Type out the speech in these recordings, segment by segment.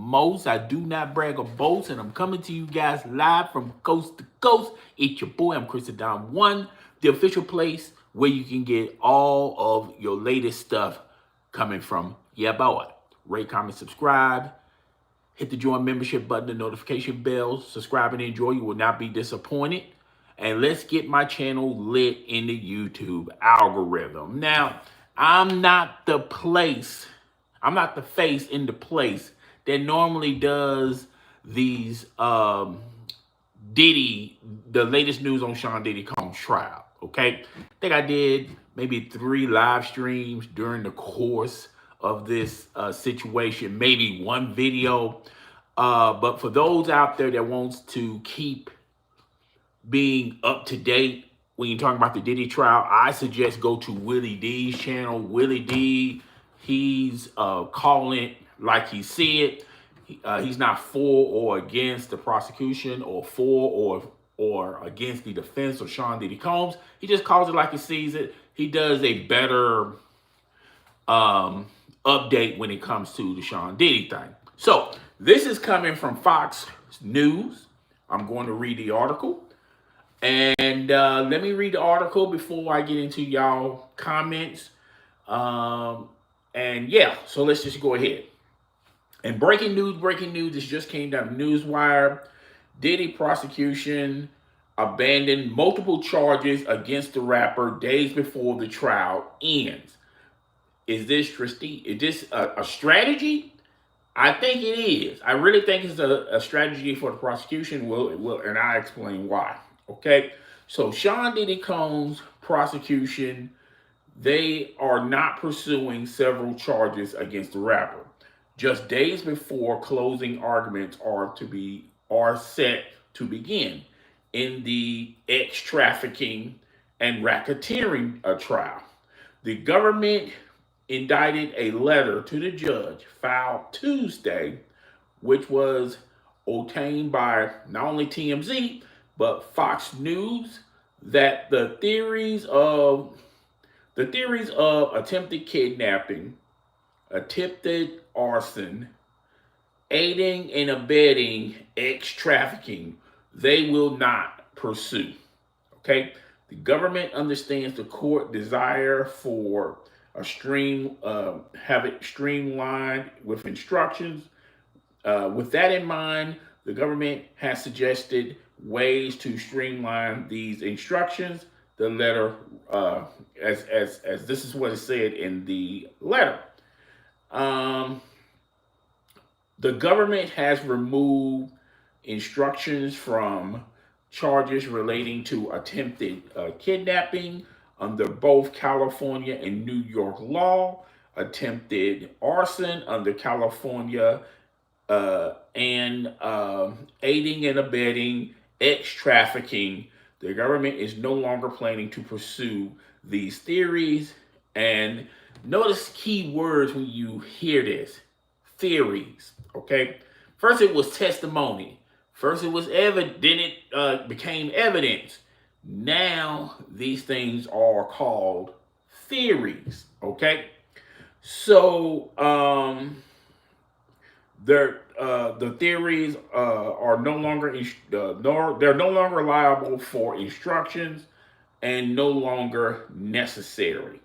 most. I do not brag or boast, and I'm coming to you guys live from coast to coast. It's your boy, I'm Chris Adam One, the official place where you can get all of your latest stuff coming from yeah boy. Rate, comment, subscribe. Hit the join membership button, the notification bell. Subscribe and enjoy. You will not be disappointed. And let's get my channel lit in the YouTube algorithm. Now, I'm not the face in the place that normally does these the latest news on Sean Diddy Combs trial. Okay, I think I did maybe 3 live streams during the course of this situation, maybe 1 video. But for those out there that wants to keep being up to date when you're talking about the Diddy trial, I suggest go to Willie D's channel. Willie D, he's calling it like he see it. He's not for or against the prosecution or for or against the defense of Sean Diddy Combs. He just calls it like he sees it. He does a better update when it comes to the Sean Diddy thing. So this is coming from Fox News. I'm going to read the article. And let me read the article before I get into y'all comments. And yeah, so let's just go ahead. And breaking news, this just came down to Newswire. Diddy prosecution abandoned multiple charges against the rapper days before the trial ends. Is this a strategy? I think it is. I really think it's a strategy for the prosecution. And I'll explain why. Okay, so Sean Diddy Combs prosecution, they are not pursuing several charges against the rapper. Just days before closing arguments are set to begin in the trafficking and racketeering trial. The government indicted a letter to the judge filed Tuesday, which was obtained by not only TMZ but Fox News, that the theories of attempted kidnapping, attempted arson, aiding and abetting trafficking, they will not pursue. Okay, the government understands the court desire for have it streamlined with instructions. With that in mind, the government has suggested ways to streamline these instructions. The letter, as this is what it said in the letter. The government has removed instructions from charges relating to attempted kidnapping under both California and New York law, attempted arson under California, and aiding and abetting trafficking. The government is no longer planning to pursue these theories. And notice key words when you hear this: theories. Okay, first it was testimony. First it was evidence. Then it became evidence. Now these things are called theories. Okay, so the theories are no longer they're no longer liable for instructions and no longer necessary.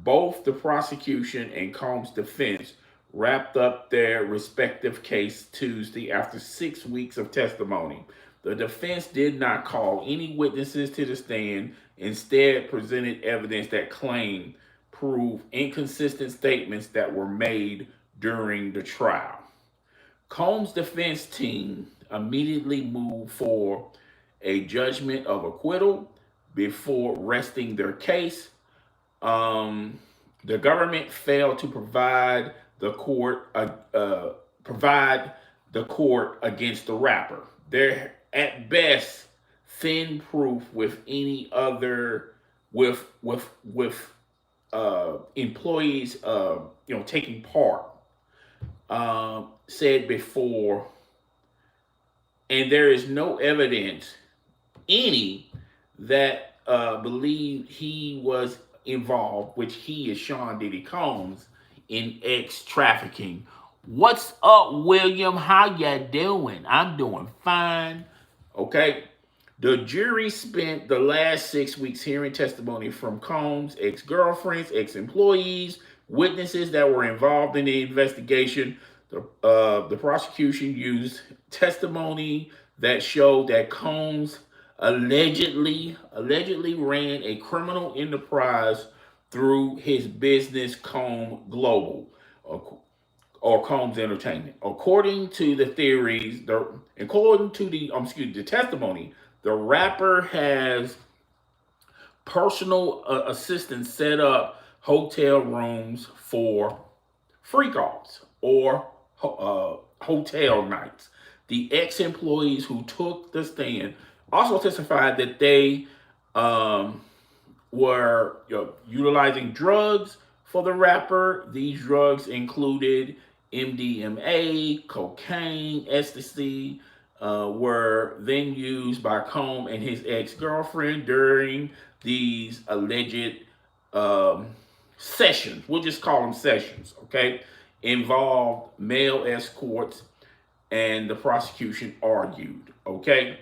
Both the prosecution and Combs' defense wrapped up their respective case Tuesday after 6 weeks of testimony. The defense did not call any witnesses to the stand, instead presented evidence that claimed prove inconsistent statements that were made during the trial. Combs' defense team immediately moved for a judgment of acquittal before resting their case. The government failed to provide the court against the rapper. They're at best thin proof with any other employees taking part. Said before, and there is no evidence that believed he was involved, which he is Sean Diddy Combs, in trafficking What's up, William? How ya doing? I'm doing fine. Okay. The jury spent the last 6 weeks hearing testimony from Combs' ex-girlfriends, ex-employees, witnesses that were involved in the investigation. The prosecution used testimony that showed that Combs allegedly ran a criminal enterprise through his business Combs Global, or Combs Entertainment. According to the theories, according to the testimony, the rapper has personal assistants set up hotel rooms for freak-offs or hotel nights. The ex-employees who took the stand also testified that they were utilizing drugs for the rapper. These drugs included MDMA, cocaine, ecstasy, were then used by Combs and his ex-girlfriend during these alleged sessions. We'll just call them sessions, okay? Involved male escorts, and the prosecution argued, okay?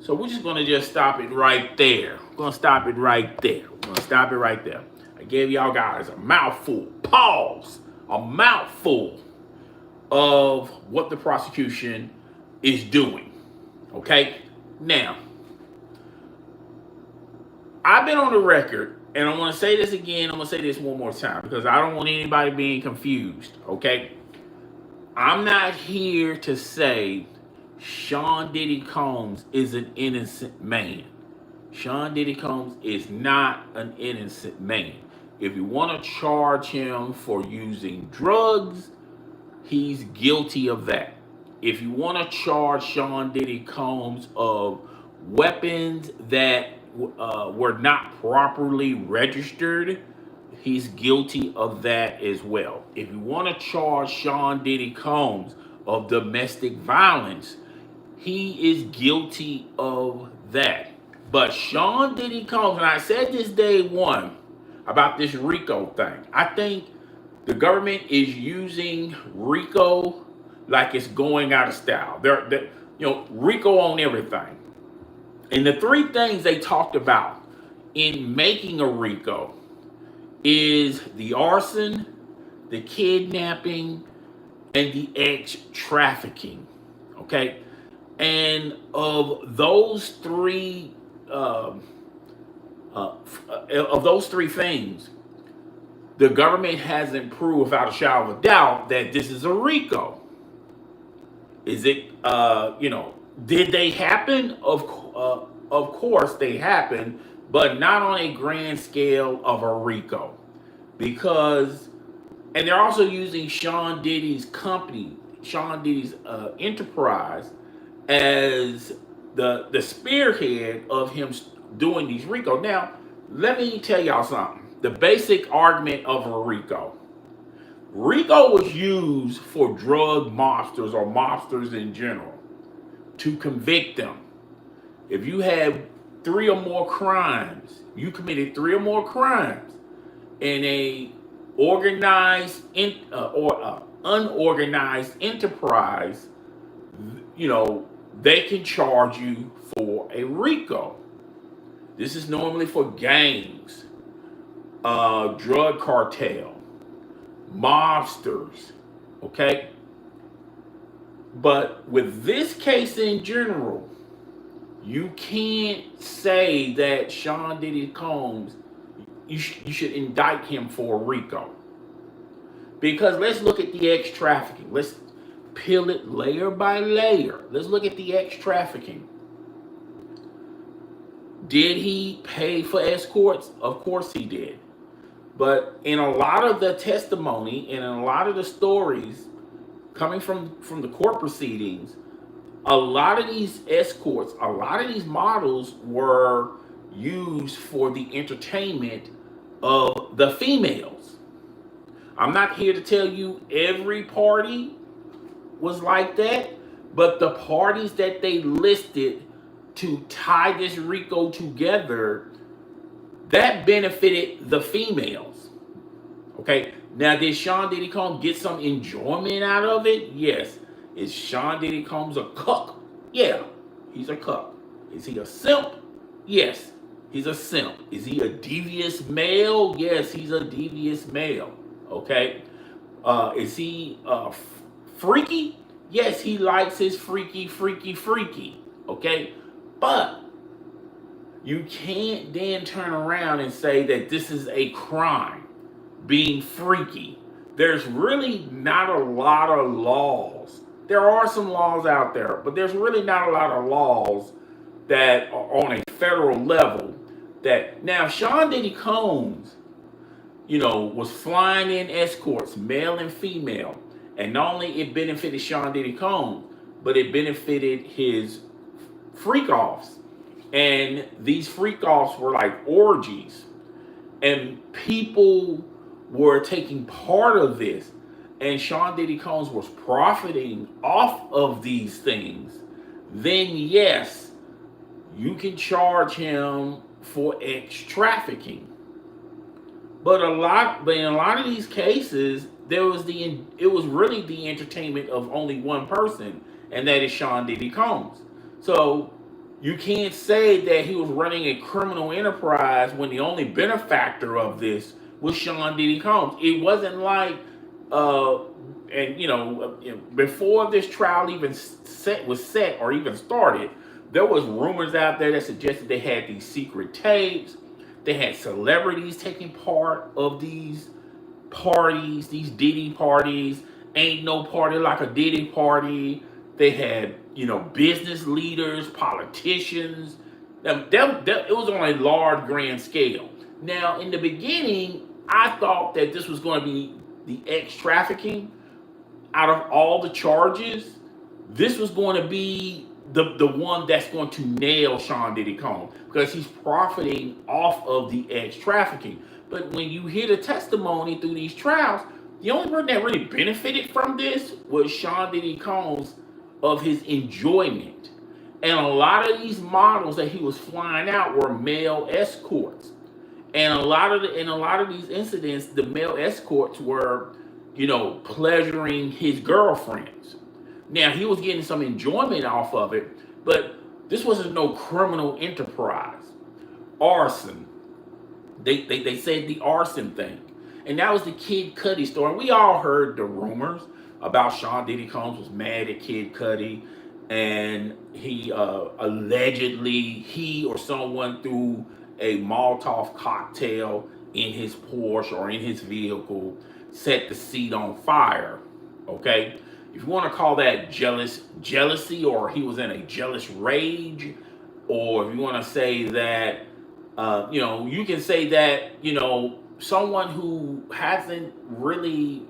So we're just gonna stop it right there. We're gonna stop it right there. We're gonna stop it right there. I gave y'all guys a mouthful, pause, a mouthful of what the prosecution is doing, okay? Now, I've been on the record, and I'm gonna say this again, I'm gonna say this one more time, because I don't want anybody being confused, okay? I'm not here to say Sean Diddy Combs is an innocent man. Sean Diddy Combs is not an innocent man. If you want to charge him for using drugs, he's guilty of that. If you want to charge Sean Diddy Combs of weapons that were not properly registered, he's guilty of that as well. If you want to charge Sean Diddy Combs of domestic violence, he is guilty of that. But Sean Diddy Combs, and I said this day one about this RICO thing, I think the government is using RICO like it's going out of style. They're RICO on everything. And the three things they talked about in making a RICO is the arson, the kidnapping, and the trafficking. Okay, and of those three things, the government hasn't proved without a shadow of a doubt that this is a RICO. Is it? Did they happen? Of course they happened, but not on a grand scale of a RICO, because, and they're also using Sean Diddy's company, Sean Diddy's enterprise, as the spearhead of him doing these RICO. Now, let me tell y'all something. The basic argument of a RICO. RICO was used for drug mobsters or mobsters in general to convict them. If you had three or more crimes, you committed three or more crimes in a organized or unorganized enterprise, they can charge you for a RICO. This is normally for gangs, drug cartel, mobsters, okay? But with this case in general, you can't say that Sean Diddy Combs, you should indict him for a RICO. Because let's look at the trafficking. Let's peel it layer by layer. Let's look at the trafficking. Did he pay for escorts? Of course he did. But in a lot of the testimony and in a lot of the stories coming from the court proceedings, a lot of these escorts, a lot of these models were used for the entertainment of the females. I'm not here to tell you every party was like that, but the parties that they listed to tie this RICO together, that benefited the females. Okay, Now, did Sean Diddy Combs get some enjoyment out of it? Yes. Is Sean Diddy Combs a cuck? Yeah, he's a cuck. Is he a simp? Yes, he's a simp. Is he a devious male? Yes, he's a devious male. Okay. Is he freaky? Yes, he likes his freaky, freaky, freaky. Okay. But you can't then turn around and say that this is a crime, being freaky. There's really not a lot of laws. There are some laws out there, but there's really not a lot of laws that are on a federal level. That now Sean Diddy Combs, was flying in escorts, male and female, and not only it benefited Sean Diddy Combs, but it benefited his freak offs. And these freak offs were like orgies, and people were taking part of this, and Sean Diddy Combs was profiting off of these things, then yes, you can charge him for X trafficking. But in a lot of these cases, it was really the entertainment of only one person, and that is Sean Diddy Combs. So you can't say that he was running a criminal enterprise when the only benefactor of this was Sean Diddy Combs. It wasn't like, before this trial even was set or even started, there was rumors out there that suggested they had these secret tapes. They had celebrities taking part of these parties, these Diddy parties. Ain't no party like a Diddy party. They had, business leaders, politicians. It was on a large, grand scale. Now, in the beginning, I thought that this was going to be the X trafficking. Out of all the charges, this was going to be the one that's going to nail Sean Diddy Combs, because he's profiting off of the X trafficking. But when you hear the testimony through these trials, the only person that really benefited from this was Sean Diddy Combs, of his enjoyment. And a lot of these models that he was flying out were male escorts. And a lot of these incidents, the male escorts were, pleasuring his girlfriends. Now, he was getting some enjoyment off of it, but this wasn't no criminal enterprise. Arson. They said the arson thing. And that was the Kid Cudi story. We all heard the rumors about Sean Diddy Combs was mad at Kid Cudi, and he allegedly, he or someone threw a Molotov cocktail in his Porsche or in his vehicle, set the seat on fire. Okay? If you want to call that jealousy, or he was in a jealous rage, or if you want to say that, you can say that, someone who hasn't really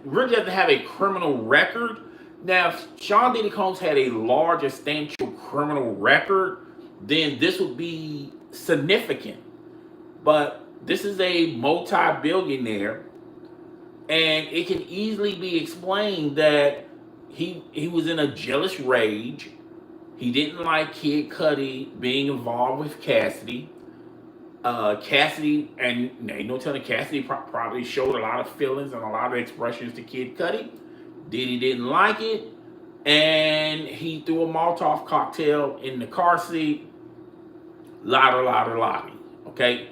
really doesn't have a criminal record. Now, if Sean Diddy Combs had a large, substantial criminal record, then this would be significant. But this is a multi-billionaire, and it can easily be explained that he was in a jealous rage. He didn't like Kid Cudi being involved with Cassidy. Cassidy, and ain't no telling, Cassidy probably showed a lot of feelings and a lot of expressions to Kid Cudi. Diddy didn't like it, and he threw a Molotov cocktail in the car seat. Lottie. Okay?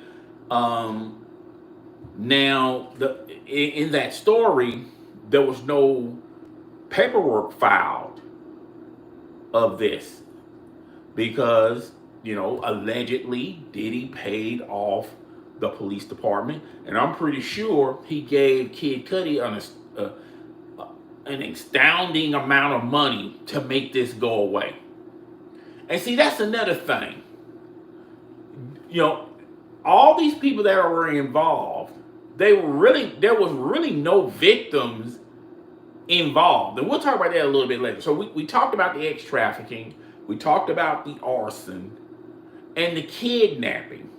Now, in that story, there was no paperwork filed of this, because allegedly Diddy paid off the police department, and I'm pretty sure he gave Kid Cudi an astounding amount of money to make this go away. And see, that's another thing. All these people that were involved, there was really no victims involved. And we'll talk about that a little bit later. So we talked about the X trafficking, we talked about the arson, and the kidnapping.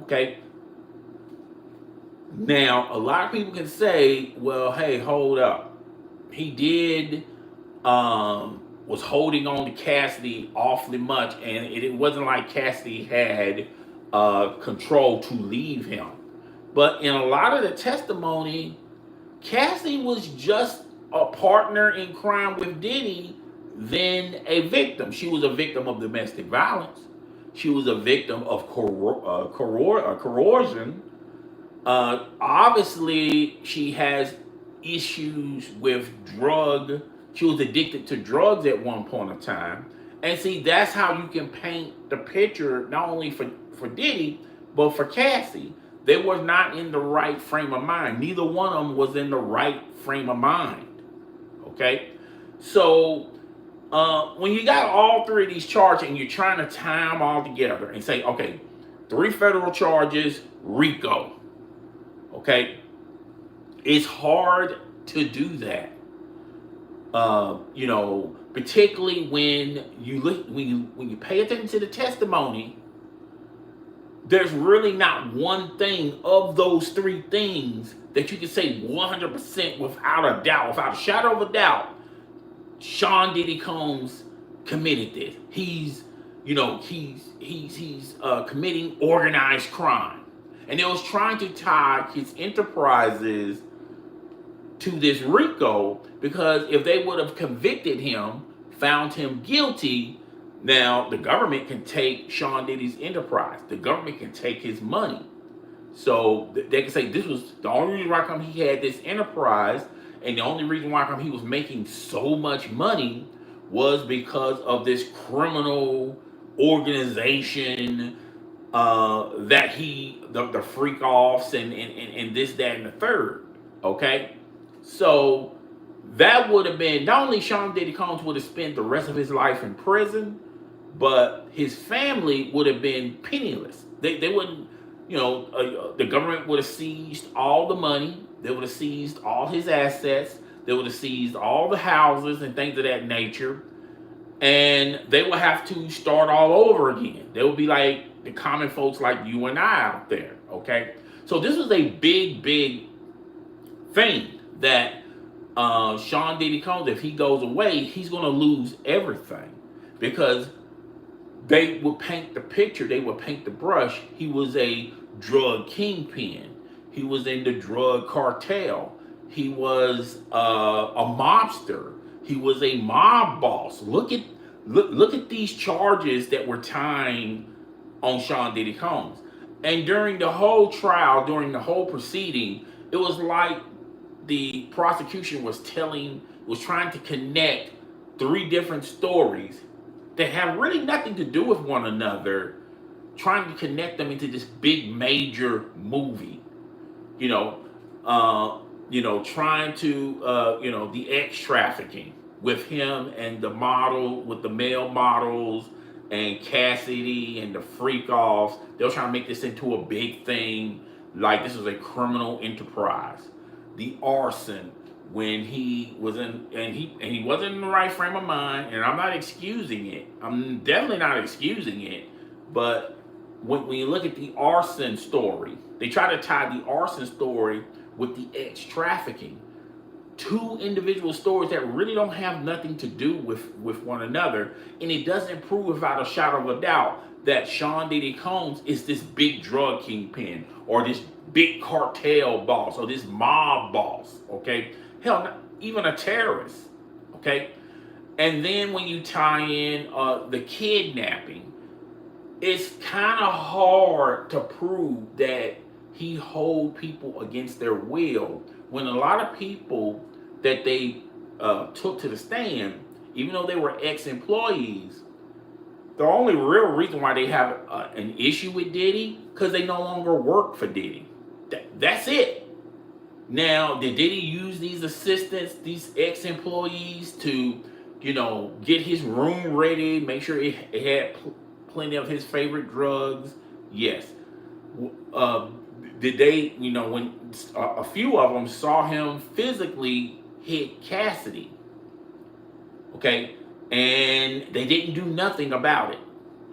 Okay? Now, a lot of people can say, well, hey, hold up. He did, was holding on to Cassidy awfully much, and it wasn't like Cassidy had control to leave him. But in a lot of the testimony, Cassie was just a partner in crime with Diddy than a victim. She was a victim of domestic violence. She was a victim of coercion. Obviously, she has issues with drug. She was addicted to drugs at one point in time. And see, that's how you can paint the picture, not only for Diddy, but for Cassie. They were not in the right frame of mind. Neither one of them was in the right frame of mind. Okay? So, when you got all three of these charges and you're trying to tie them all together and say, okay, 3 federal charges, RICO. Okay? It's hard to do that. Particularly when you pay attention to the testimony, there's really not one thing of those 3 things that you can say 100% without a doubt, without a shadow of a doubt, Sean Diddy Combs committed this. He's committing organized crime, and it was trying to tie his enterprises to this RICO, because if they would have convicted him, found him guilty, now the government can take Sean Diddy's enterprise. The government can take his money. So they can say this was the only reason why he had this enterprise, and the only reason why he was making so much money was because of this criminal organization that the freak offs and this, that, and the third. Okay? So that would have been, not only Sean Diddy Combs would have spent the rest of his life in prison, but his family would have been penniless. They wouldn't, the government would have seized all the money. They would have seized all his assets. They would have seized all the houses and things of that nature. And they would have to start all over again. They would be like the common folks like you and I out there, okay? So this is a big, big thing that Sean Diddy Combs, if he goes away, he's going to lose everything, because they would paint the picture, they would paint the brush. He was a drug kingpin. He was in the drug cartel. He was a mobster. He was a mob boss. Look at these charges that were tying on Sean Diddy Combs. And during the whole trial, during the whole proceeding, it was like the prosecution was trying to connect 3 different stories that have really nothing to do with one another, trying to connect them into this big major movie. Trying to the X trafficking with him and the model, with the male models and Cassidy and the freak offs. They were trying to make this into a big thing, like this was a criminal enterprise. The arson, when he was in, and he wasn't in the right frame of mind, and I'm not excusing it. I'm definitely not excusing it. But when you look at the arson story, they try to tie the arson story with the X trafficking. 2 individual stories that really don't have nothing to do with one another. And it doesn't prove without a shadow of a doubt that Sean Diddy Combs is this big drug kingpin, or this big cartel boss, or this mob boss, okay? Hell, not even a terrorist, okay? And then when you tie in the kidnapping, it's kind of hard to prove that he hold people against their will, when a lot of people that they took to the stand, even though they were ex-employees, the only real reason why they have an issue with Diddy, because they no longer work for Diddy. That's it. Now, did Diddy use these assistants, these ex-employees, to, get his room ready, make sure it had plenty of his favorite drugs? Yes. Did they, when a few of them saw him physically hit Cassidy, okay, and they didn't do nothing about it,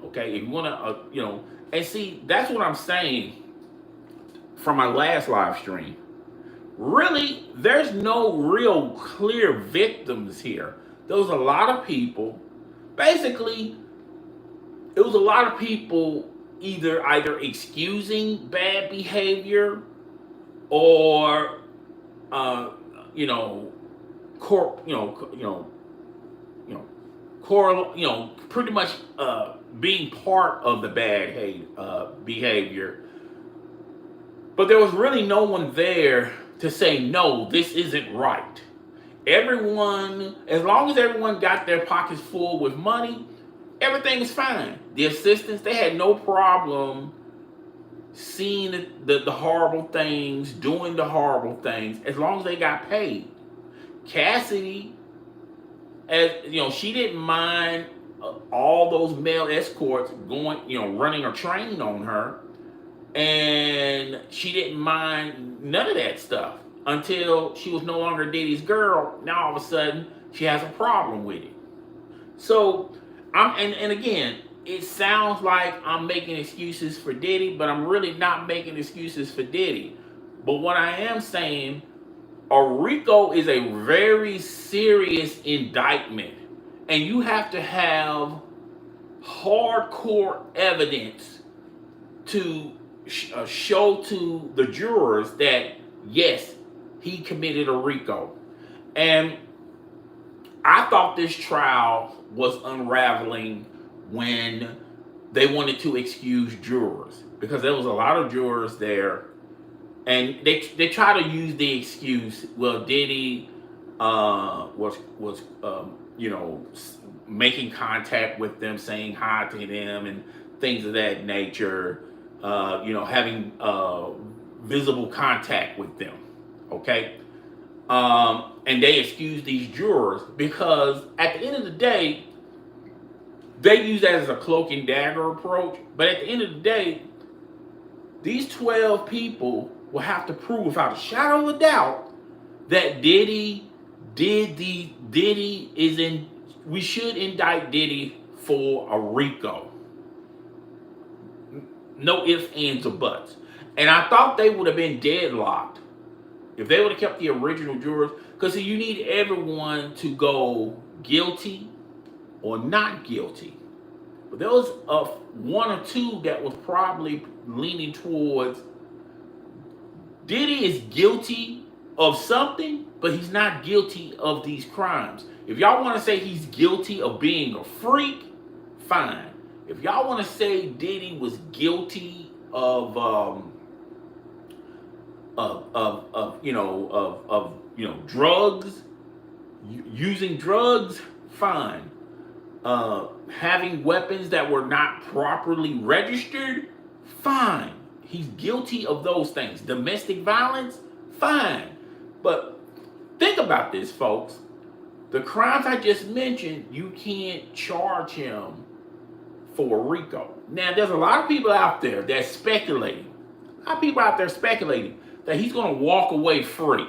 okay? If you want to, and see, that's what I'm saying from my last live stream. Really, there's no real clear victims here. There was a lot of people, basically, it was a lot of people either excusing bad behavior or you know, cor you know, you know, you know, pretty much being part of the bad behavior. But there was really no one there to say, no, this isn't right. Everyone, as long as everyone got their pockets full with money, everything was fine. The assistants, they had no problem seeing the horrible things, doing the horrible things, as long as they got paid. Cassidy, as you know, she didn't mind all those male escorts going, running a train on her, and she didn't mind none of that stuff until she was no longer Diddy's girl. Now all of a sudden she has a problem with it. So and again, it sounds like I'm making excuses for Diddy, but I'm really not making excuses for Diddy. But what I am saying, a RICO is a very serious indictment, and you have to have hardcore evidence to show to the jurors that yes, he committed a RICO. And I thought this trial was unraveling when they wanted to excuse jurors, because there was a lot of jurors there, and they try to use the excuse, well, Diddy was making contact with them, saying hi to them, and things of that nature. Having visible contact with them. Okay. And they excuse these jurors because at the end of the day, they use that as a cloak and dagger approach. But at the end of the day, these 12 people will have to prove without a shadow of a doubt that we should indict Diddy for a RICO. No ifs, ands, or buts. And I thought they would have been deadlocked if they would have kept the original jurors, because you need everyone to go guilty or not guilty. But there was one or two that was probably leaning towards Diddy is guilty of something, but he's not guilty of these crimes. If y'all want to say he's guilty of being a freak, fine. If y'all want to say Diddy was guilty of drugs, using drugs, fine. Having weapons that were not properly registered, fine. He's guilty of those things. Domestic violence, fine. But think about this, folks. The crimes I just mentioned, you can't charge him for a RICO. Now, there's a lot of people out there that's speculating. A lot of people out there speculating that he's going to walk away free.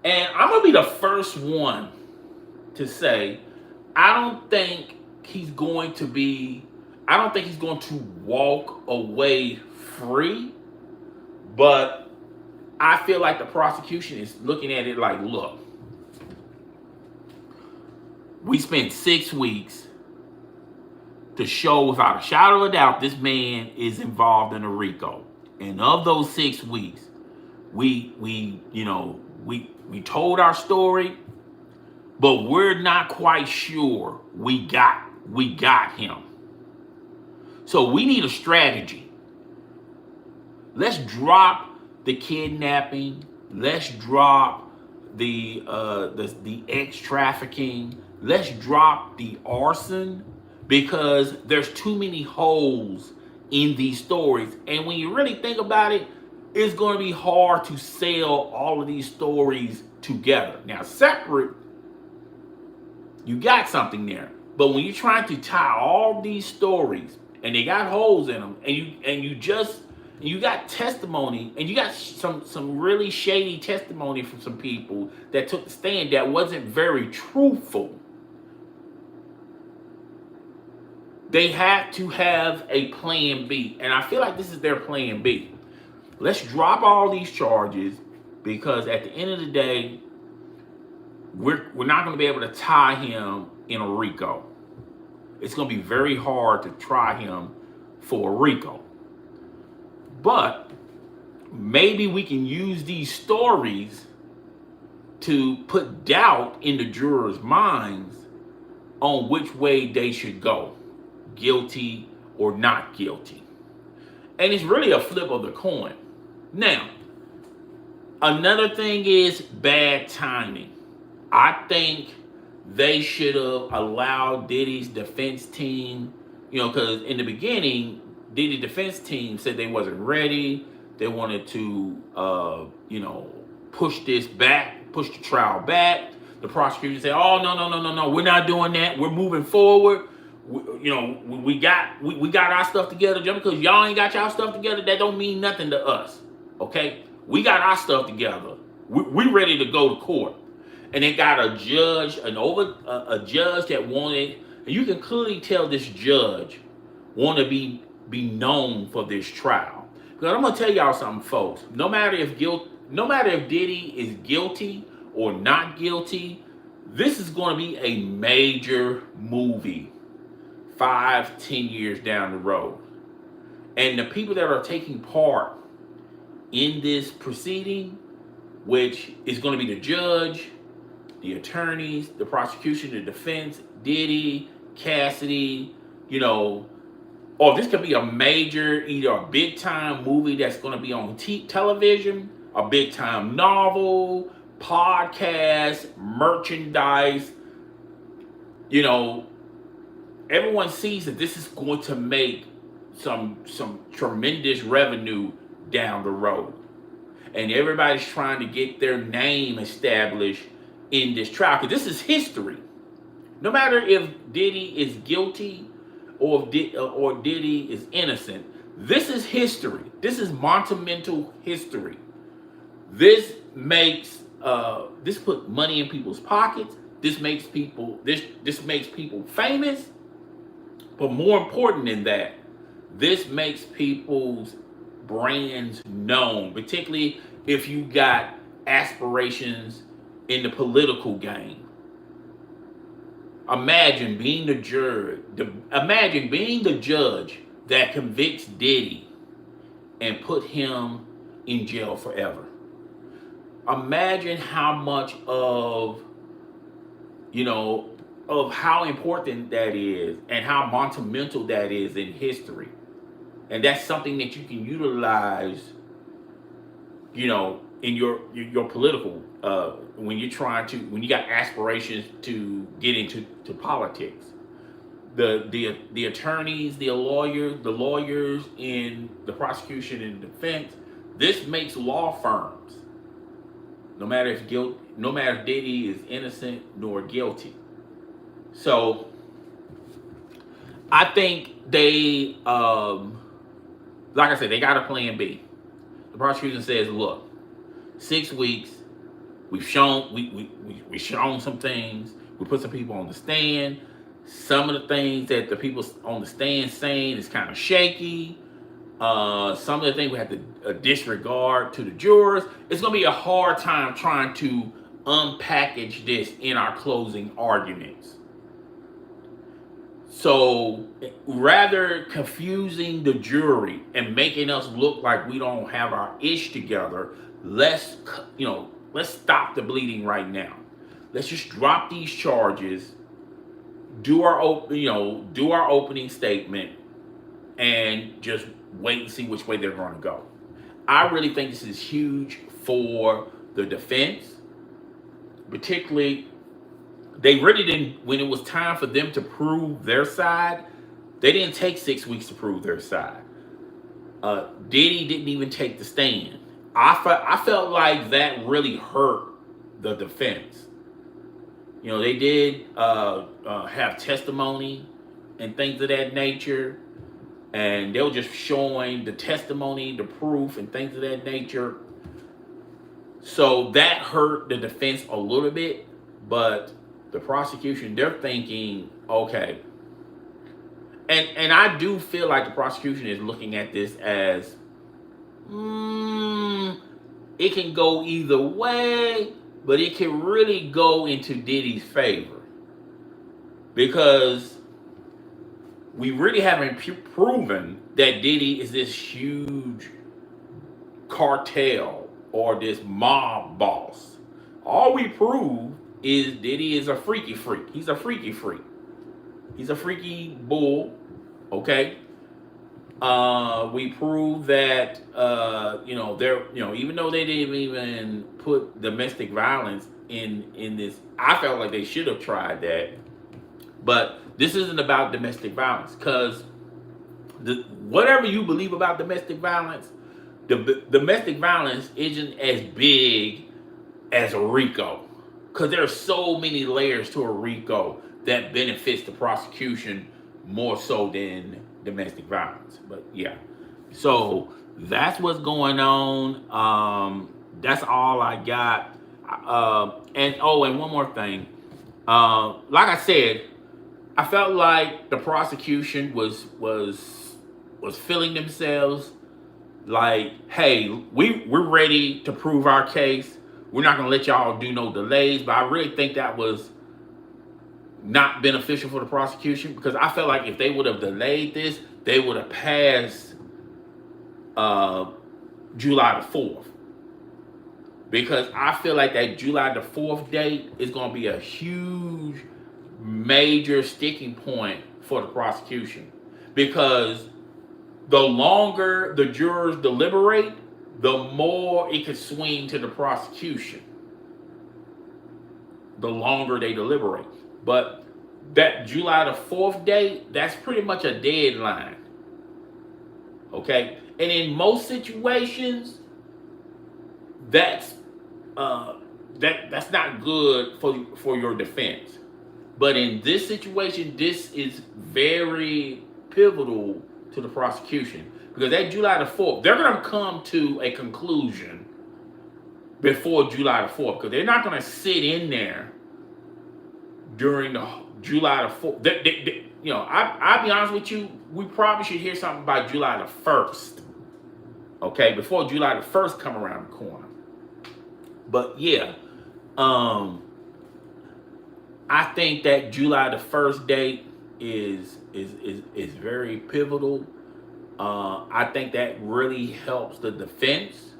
And I'm going to be the first one to say, I don't think he's going to walk away free, but I feel like the prosecution is looking at it like, look, we spent 6 weeks to show without a shadow of a doubt this man is involved in a RICO. And of those 6 weeks, we told our story, but we're not quite sure we got him. So we need a strategy. Let's drop the kidnapping. Let's drop the X trafficking. Let's drop the arson, because there's too many holes in these stories. And when you really think about it, it's going to be hard to sell all of these stories together. Now, separate, you got something there. But when you're trying to tie all these stories and they got holes in them, and you got testimony, and you got some really shady testimony from some people that took the stand that wasn't very truthful, they have to have a plan B. And I feel like this is their plan B. Let's drop all these charges, because at the end of the day, we're not going to be able to tie him in a RICO. It's going to be very hard to try him for RICO. But maybe we can use these stories to put doubt in the jurors' minds on which way they should go, guilty or not guilty. And it's really a flip of the coin. Now, another thing is bad timing. I think they should have allowed Diddy's defense team, because in the beginning, Diddy's defense team said they wasn't ready. They wanted to, push this back, push the trial back. The prosecution said, "Oh, no, we're not doing that. We're moving forward. We got our stuff together. Just because y'all ain't got y'all stuff together, that don't mean nothing to us. Okay, we got our stuff together. We ready to go to court." And they got a judge, a judge that wanted, and you can clearly tell this judge want to be known for this trial. Because I'm gonna tell y'all something, folks. No matter if Diddy is guilty or not guilty, this is going to be a major movie 5-10 years down the road. And the people that are taking part in this proceeding, which is going to be the judge, the attorneys, the prosecution, the defense, Diddy, Cassidy, or this could be a major, either a big time movie that's going to be on television, a big time novel, podcast, merchandise. Everyone sees that this is going to make some tremendous revenue down the road. And everybody's trying to get their name established in this trial, because this is history. No matter if Diddy is guilty or Diddy is innocent, this is history. This is monumental history. This makes this put money in people's pockets. This makes people famous. But more important than that, this makes people's brands known, particularly if you got aspirations in the political game. Imagine being the judge that convicts Diddy and put him in jail forever. Imagine how much of how important that is and how monumental that is in history. And that's something that you can utilize, in your political, when you got aspirations to get into politics. The attorneys, the lawyers in the prosecution and defense, this makes law firms, no matter if Diddy is innocent nor guilty. So I think they, like I said, they got a plan B. The prosecution says, look, 6 weeks, we've shown shown some things. We put some people on the stand. Some of the things that the people on the stand saying is kind of shaky. Some of the things we have to disregard to the jurors. It's going to be a hard time trying to unpackage this in our closing arguments. So rather confusing the jury and making us look like we don't have our ish together, let's stop the bleeding right now. Let's just drop these charges, do our opening statement, and just wait and see which way they're going to go. I really think this is huge for the defense, particularly. They really didn't, when it was time for them to prove their side, they didn't take 6 weeks to prove their side. Diddy didn't even take the stand. I felt like that really hurt the defense. They did have testimony and things of that nature, and they were just showing the testimony, the proof, and things of that nature. So that hurt the defense a little bit, but the prosecution, they're thinking, okay. And I do feel like the prosecution is looking at this as, it can go either way, but it can really go into Diddy's favor. Because we really haven't proven that Diddy is this huge cartel or this mob boss. All we prove is Diddy is a freaky freak. He's a freaky freak. He's a freaky bull. Okay. We prove that even though they didn't even put domestic violence in this, I felt like they should have tried that. But this isn't about domestic violence, because whatever you believe about domestic violence, domestic violence isn't as big as a RICO, because there are so many layers to a RICO that benefits the prosecution more so than domestic violence. But yeah, so that's what's going on. That's all I got. And one more thing. Like I said, I felt like the prosecution was feeling themselves like, hey, we're ready to prove our case. We're not gonna let y'all do no delays. But I really think that was not beneficial for the prosecution, because I felt like if they would have delayed this, they would have passed July the 4th. Because I feel like that July the 4th date is going to be a huge, major sticking point for the prosecution. Because the longer the jurors deliberate, the more it could swing to the prosecution. The longer they deliberate. But that July the 4th date, that's pretty much a deadline. Okay? And in most situations, that's not good for your defense. But in this situation, this is very pivotal to the prosecution, because that July the 4th, they're going to come to a conclusion before July the 4th, because they're not going to sit in there during the July the 4th. I'll be honest with you, we probably should hear something by July the 1st. Okay, before July the 1st come around the corner. But yeah, I think that July the 1st date is very pivotal. I think that really helps the defense.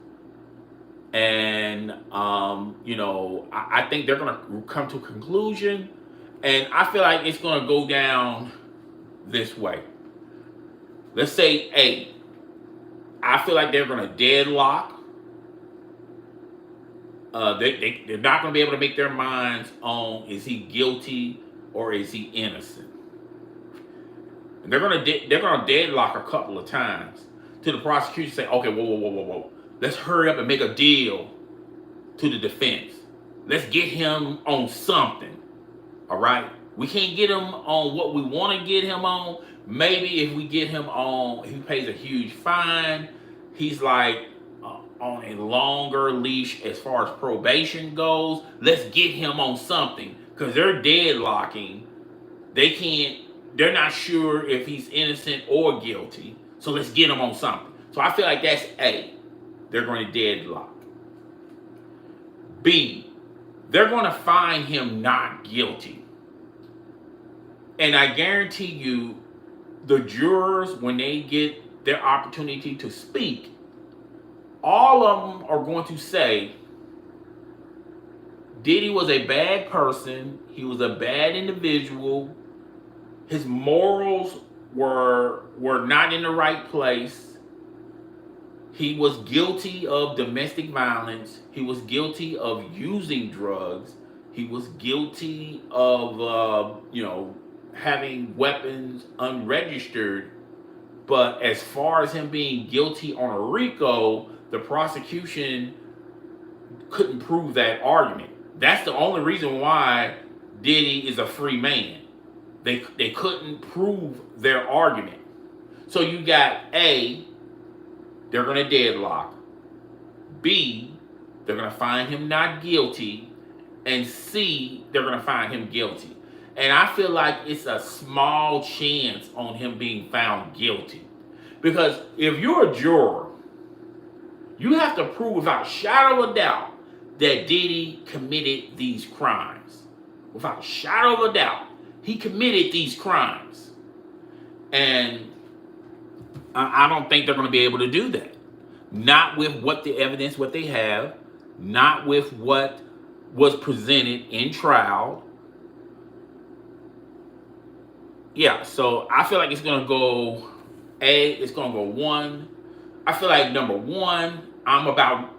And I think they're gonna come to a conclusion, and I feel like it's gonna go down this way. Let's say A. I feel like they're gonna deadlock. They're not going to be able to make their minds on, is he guilty or is he innocent? And they're going to deadlock a couple of times to the prosecution, say, okay, whoa. Let's hurry up and make a deal to the defense. Let's get him on something. All right? We can't get him on what we want to get him on. Maybe if we get him on, he pays a huge fine. He's like on a longer leash as far as probation goes. Let's get him on something, because they're deadlocking. They're not sure if he's innocent or guilty. So let's get him on something. So I feel like that's A. They're going to deadlock. B. They're going to find him not guilty. And I guarantee you, the jurors, when they get their opportunity to speak, all of them are going to say Diddy was a bad person. He was a bad individual. His morals were not in the right place. He was guilty of domestic violence. He was guilty of using drugs. He was guilty of having weapons unregistered. But as far as him being guilty on a RICO, the prosecution couldn't prove that argument. That's the only reason why Diddy is a free man. They couldn't prove their argument. So you got A, they're going to deadlock. B, they're going to find him not guilty. And C, they're going to find him guilty. And I feel like it's a small chance on him being found guilty. Because if you're a juror, you have to prove without a shadow of a doubt that Diddy committed these crimes. Without a shadow of a doubt, he committed these crimes. And I don't think they're going to be able to do that. Not with what the evidence, what they have, not with what was presented in trial. Yeah, so I feel like it's going to go it's going to go one. I feel like number one, I'm about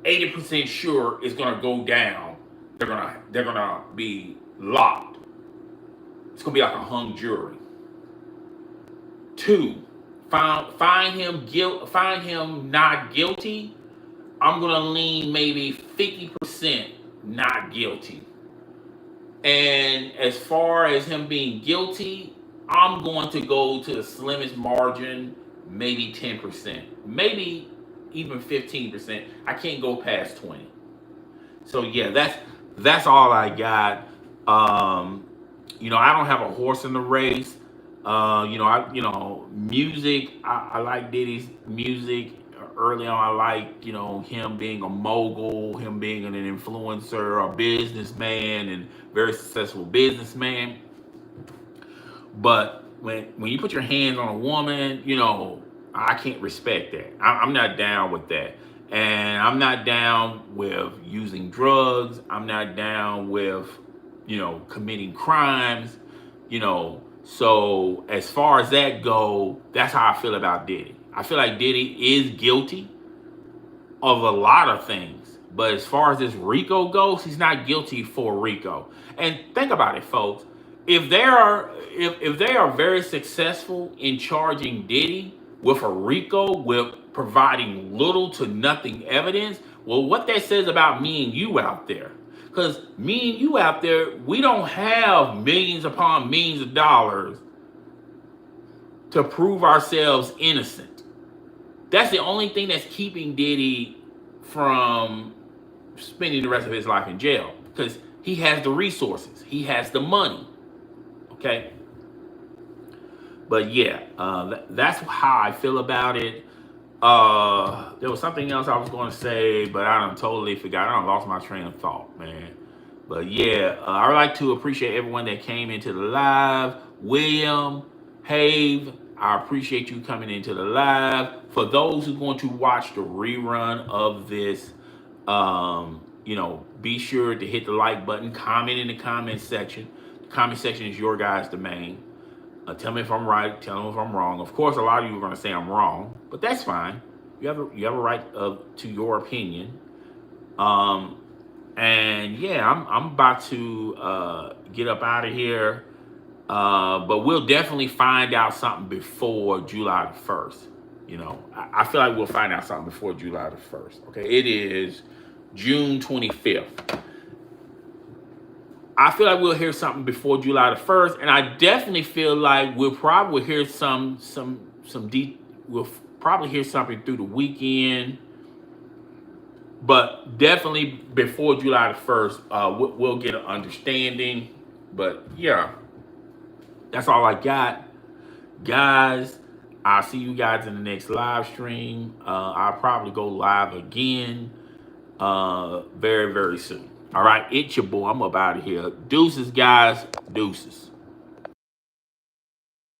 80% sure it's going to go down. They're going to be locked. It's going to be like a hung jury. Two, find him not guilty. I'm going to lean maybe 50% not guilty. And as far as him being guilty, I'm going to go to the slimmest margin, maybe 10%, maybe even 15%. I can't go past 20. So yeah, that's all I got. I don't have a horse in the race. Music. I like Diddy's music. Early on, I like him being a mogul, him being an influencer, a businessman, and very successful businessman. But when you put your hands on a woman, I can't respect that. I'm not down with that. And I'm not down with using drugs. I'm not down with, committing crimes, So as far as that go, that's how I feel about Diddy. I feel like Diddy is guilty of a lot of things. But as far as this RICO goes, he's not guilty for RICO. And think about it, folks. If they are very successful in charging Diddy with a RICO, with providing little to nothing evidence, well, what that says about me and you out there. Because me and you out there, we don't have millions upon millions of dollars to prove ourselves innocent. That's the only thing that's keeping Diddy from spending the rest of his life in jail. Because he has the resources. He has the money. Okay? But yeah, that's how I feel about it. There was something else I was going to say, but I done totally forgot. I done lost my train of thought, man. But yeah, I would like to appreciate everyone that came into the live. William, Have, I appreciate you coming into the live. For those who are going to watch the rerun of this, be sure to hit the like button, comment in the comment section. The comment section is your guys' domain. Tell me if I'm right. Tell me if I'm wrong. Of course, a lot of you are going to say I'm wrong, but that's fine. You have a right to your opinion. And yeah, I'm about to get up out of here. But we'll definitely find out something before July the 1st. I feel like we'll find out something before July the 1st. Okay, it is June 25th. I feel like we'll hear something before July the 1st, and I definitely feel like we'll probably hear we'll probably hear something through the weekend, but definitely before July the 1st, we'll get an understanding. But yeah, that's all I got, guys. I'll see you guys in the next live stream. I'll probably go live again very, very soon. All right, it's your boy. I'm up out of here. Deuces, guys. Deuces.